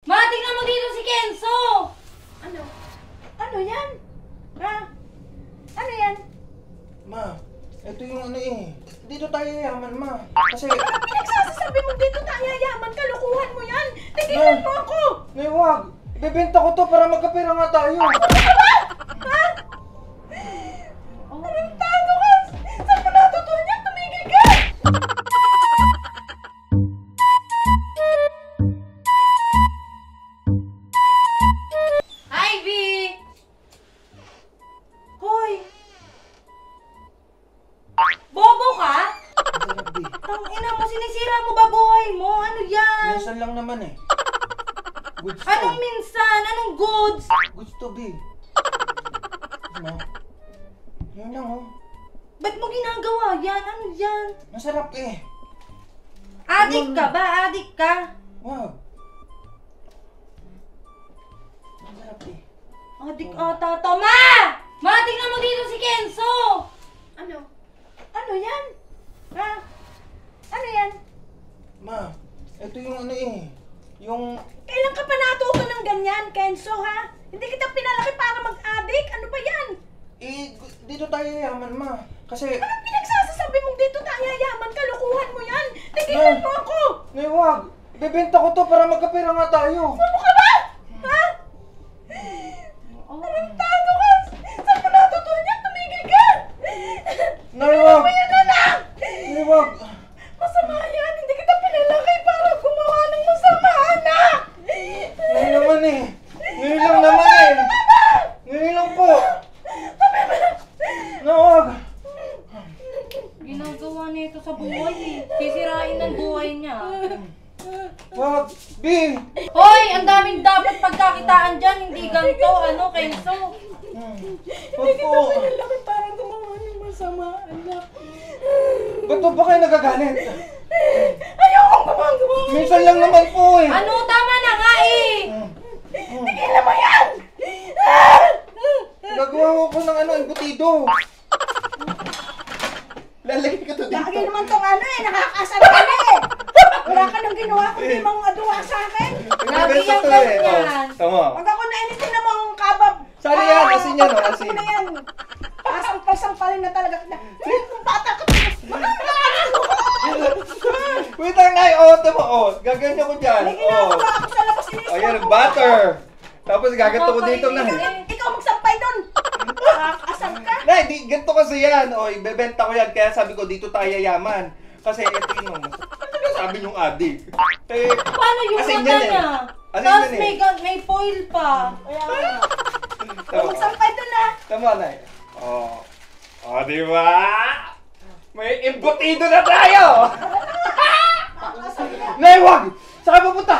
Ma, tingnan mo dito si Kenzo! Ano? Ano yan? Ha? Ano yan? Ma, ito yung ano eh. Dito tayo yayaman, ma. Kasi... Ano pinagsasasabi mo dito tayo yayaman? Kalukuhan mo yan! Tigilan mo ako! Nay, wag! Ibebenta ko to para magkapera nga tayo. Ano ba? Ha? Anong tago ka? Saan mo natutuhan yan? Tumigil ka! Ivy! Hoy! Bobo ka? Masarap, B. Tangina mo, sinisira mo ba buhay mo? Ano yan? Minsan lang naman eh. Goods to. Anong minsan? Anong goods? Goods to, B. Ano? Yun lang oh. Ba't mo ginagawa yan? Ano yan? Masarap eh. Adik ka ba? Adik ka? Wag. Masarap eh. Adik ata to. Ma! Ma, tingnan mo dito si Kenzo! Ano? Ano yan? Ha? Ano yan? Ma, ito yung ano eh. Yung... Kailan ka pa natuto ng ganyan, Kenzo, ha? Hindi kita pinalaki para mag-adik? Ano ba yan? Eh, dito tayo yayaman, ma. Kasi... Anong pinagsasasabi mong dito tayo yayaman? Kalukuhan mo yan! Tigilan mo ako! Nay, wag! Ibebenta ko to para magkapera nga tayo. Ano ka ba? Ha? Anong tago ka? Saan mo natutuhan yan? Tumigil ka! Nay, wag! Ayan, anak! Nay, wag! Masama yan! Hindi kita pinalaki para gumawa ng masama, anak! Ngayon naman eh. Ngayon lang naman eh. Ngayon lang po. Na, wag! Ginagawa niya ito sa buhay eh. Sisirain ng buhay niya. Wag! B! Hoy! Ang daming dapat pagkakitaan dyan. Hindi ganito. Ano, Kenzo? Wag po. Pinalaki para gumawa ng masama, anak. Ba't po ba kayo nagagalit? Ayokong gumagawa! Minsan lang naman po eh. Ano? Tama na nga eh! Tigilan mo yan! Gagawa ko po ng ano, embutido. Lalagay ko to dito. Lagi naman tong ano eh, nakakasal ka na eh! Wala ka nang ginawa kundi mga aduwa sa akin! Lagi Ibebenta yung to eh. ganyan. Oh, tama. Pag ako nainitin na mga kabab! Sali yan, asin yan, oh, asin. Ano na yan? Pasampal-sampalin na talaga kita. Kung bata ka, Wait lang, Nay. Oh, tama. Oh, gaganyan ko dyan. may Oh. ginagawa ako sa labas inis. Ayan, butter. Tapos gaganto ko dito, Nay. Ikaw magsampay doon! Nakakasal ka! Nay, di, ganito kasi yan. O, ibebenta ko yan. Kaya sabi ko, dito tayo yayaman. Kasi ito yung sabi yung adik. Eh, Paano yung asin mata yan eh. niya? Asin Tapos yan eh. may foil pa. Kaya nga. Tama. Magsampay doon ha! Tama, Nay. Oh. Oh, di ba? May embutido na tayo! Nay, wag! Saan ka pupunta?